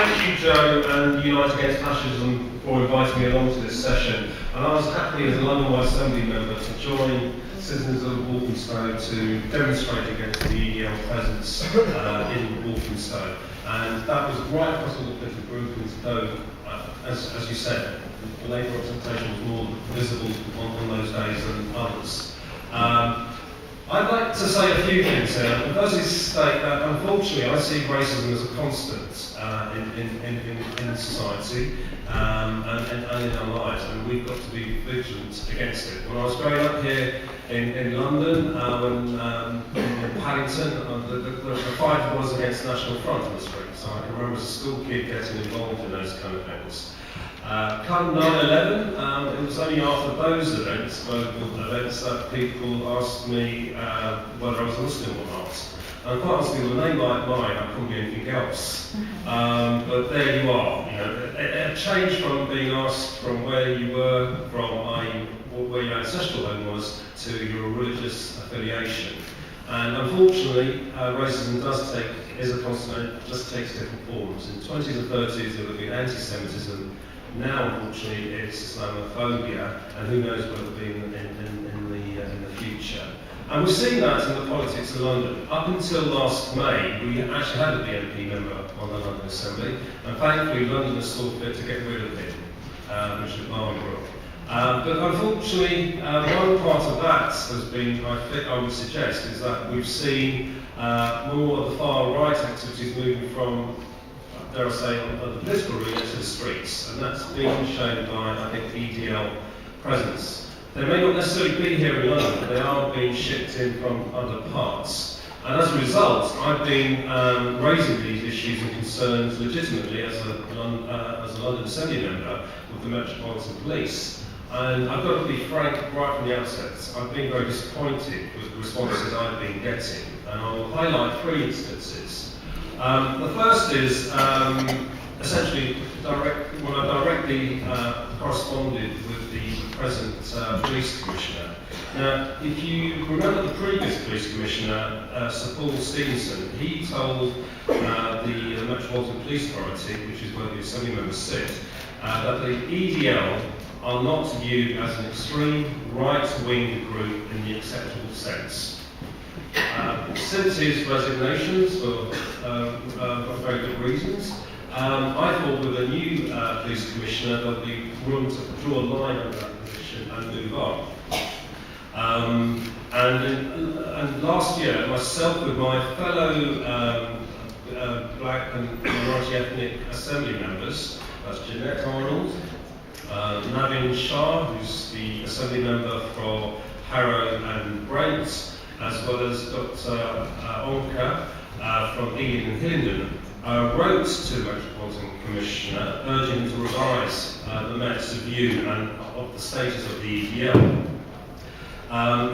thank you, Joe, and Unite Against Fascism for inviting me along to this session. And I was happy as a London-wide Assembly member to join citizens of Walthamstow to demonstrate against the EDL presence in Walthamstow. And that was right across all the political groupings, though, as you said, the Labour representation was more visible on those days than others. I'd like to say a few things here. Firstly, state that unfortunately I see racism as a constant in society and in our lives, and we've got to be vigilant against it. When I was growing up here in London, in Paddington, the fight was against the National Front on the street, so I can remember as a school kid getting involved in those kind of things. Come 9/11, it was only after those events, vocal events, that people asked me whether I was a Muslim or not. And quite honestly, with a name like mine, I couldn't be anything else. But there you are. You know, a change from being asked from where you were from, where your ancestral home was, to your religious affiliation. And unfortunately, racism is a constant, it just takes different forms. In the 20s and 30s, there would be anti-Semitism. Now, unfortunately, it's Islamophobia, and who knows what it'll be in the future. And we've seen that in the politics of London. Up until last May, we actually had a BNP member on the London Assembly, and thankfully London has saw fit to get rid of him, Richard Marlborough. But unfortunately, one part of that has been, I would suggest, is that we've seen more of the far-right activities moving from, dare I say, on the political arena to the streets, and that's being shown by, I think, EDL presence. They may not necessarily be here in London, but they are being shipped in from other parts. And as a result, I've been raising these issues and concerns legitimately as a London Assembly member with the Metropolitan Police. And I've got to be frank right from the outset, I've been very disappointed with the responses I've been getting, and I'll highlight three instances. The first is essentially when I directly corresponded with the present police commissioner. Now, if you remember the previous police commissioner, Sir Paul Stevenson, he told the Metropolitan Police Authority, which is where the Assembly members sit, that the EDL are not viewed as an extreme right-wing group in the acceptable sense. Since his resignations for very good reasons, I thought with a new police commissioner there'll be room to draw a line under that position and move on. And last year, myself with my fellow black and minority ethnic assembly members, that's Jeanette Arnold, Navin Shah, who's the assembly member for Harrow and Brent, as well as Dr. Onka from Ealing and Hillingdon, wrote to the Metropolitan Commissioner urging him to revise the Met's view and of the status of the EDL.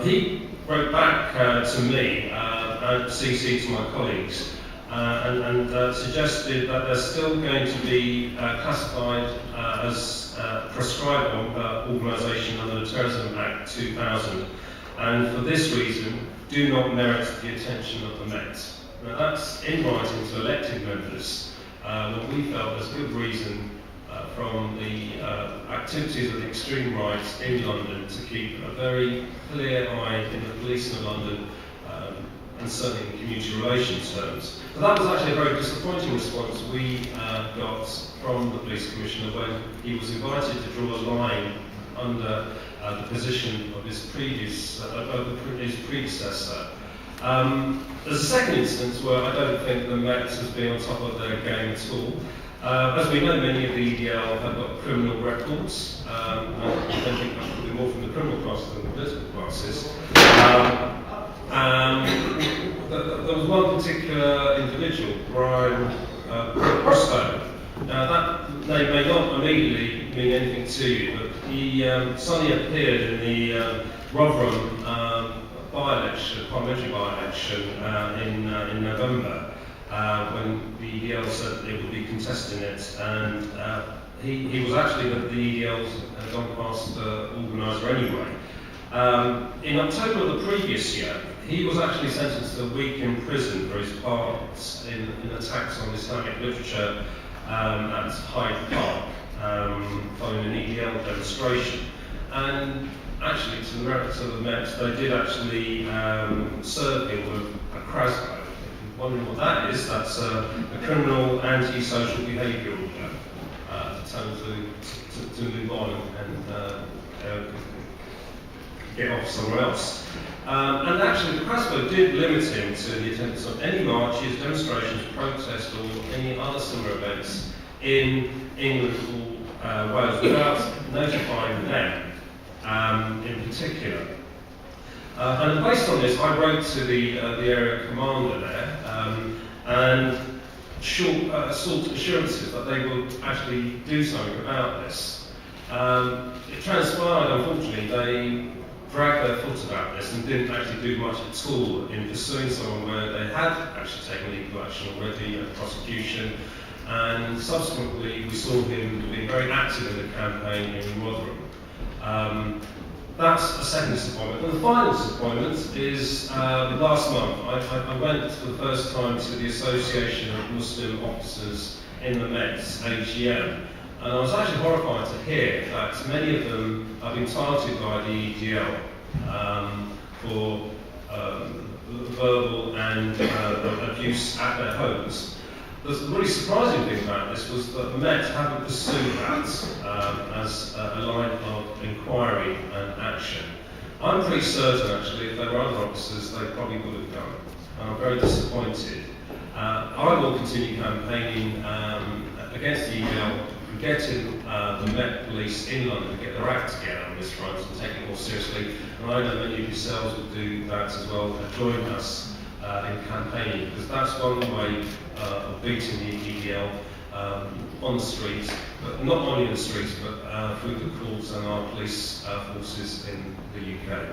He wrote back to me and CC to my colleagues and suggested that they're still going to be classified as proscribed organisation under the Terrorism Act 2000, and for this reason do not merit the attention of the Met. Now that's in writing to elected members, what we felt as good reason from the activities of the extreme right in London to keep a very clear eye in the police in London, and certainly in community relations terms. But that was actually a very disappointing response we got from the police commissioner when he was invited to draw a line under the position of his predecessor. There's a second instance where I don't think the Met has been on top of their game at all. As we know, many of the EDL have got criminal records. I don't think that's probably more from the criminal classes than the political classes. There was one particular individual, Brian Bristow. Now that name may not immediately mean anything to you, but he suddenly appeared in the Rotherham by-election, parliamentary by-election in November, when the EDL said they would be contesting it, and he was actually the EDL's had gone past the organiser anyway. In October of the previous year, he was actually sentenced to a week in prison for his part in attacks on Islamic literature at Hyde Park following an EDL demonstration. And actually, to the merit of the Met, they did actually serve him with a CRASBO. If you're wondering what that is, that's a criminal anti-social behaviour order to tell them to move on and get off somewhere else. And actually, the CRASBO did limit him to the attendance of any marches, demonstrations, protests, or any other similar events in England or Wales without notifying them in particular. And based on this, I wrote to the area commander there and sought assurances that they would actually do something about this. It transpired, unfortunately, they dragged their foot about this and didn't actually do much at all in pursuing someone where they had actually taken legal action already, a prosecution, and subsequently we saw him being very active in the campaign in Rotherham. That's a second disappointment. And the final disappointment is last month. I went for the first time to the Association of Muslim Officers in the Met's AGM. And I was actually horrified to hear that many of them have been targeted by the EDL for verbal and abuse at their homes. The really surprising thing about this was that the Met haven't pursued that as a line of inquiry and action. I'm pretty certain, actually, if there were other officers, they probably would have done. I'm very disappointed. I will continue campaigning against the EDL, getting the Met Police in London to get their act together on this front and take it more seriously. And I know that you yourselves will do that as well and join us in campaigning, because that's one way of beating the EDL on the streets, but not only in the streets, but through the courts and our police forces in the UK.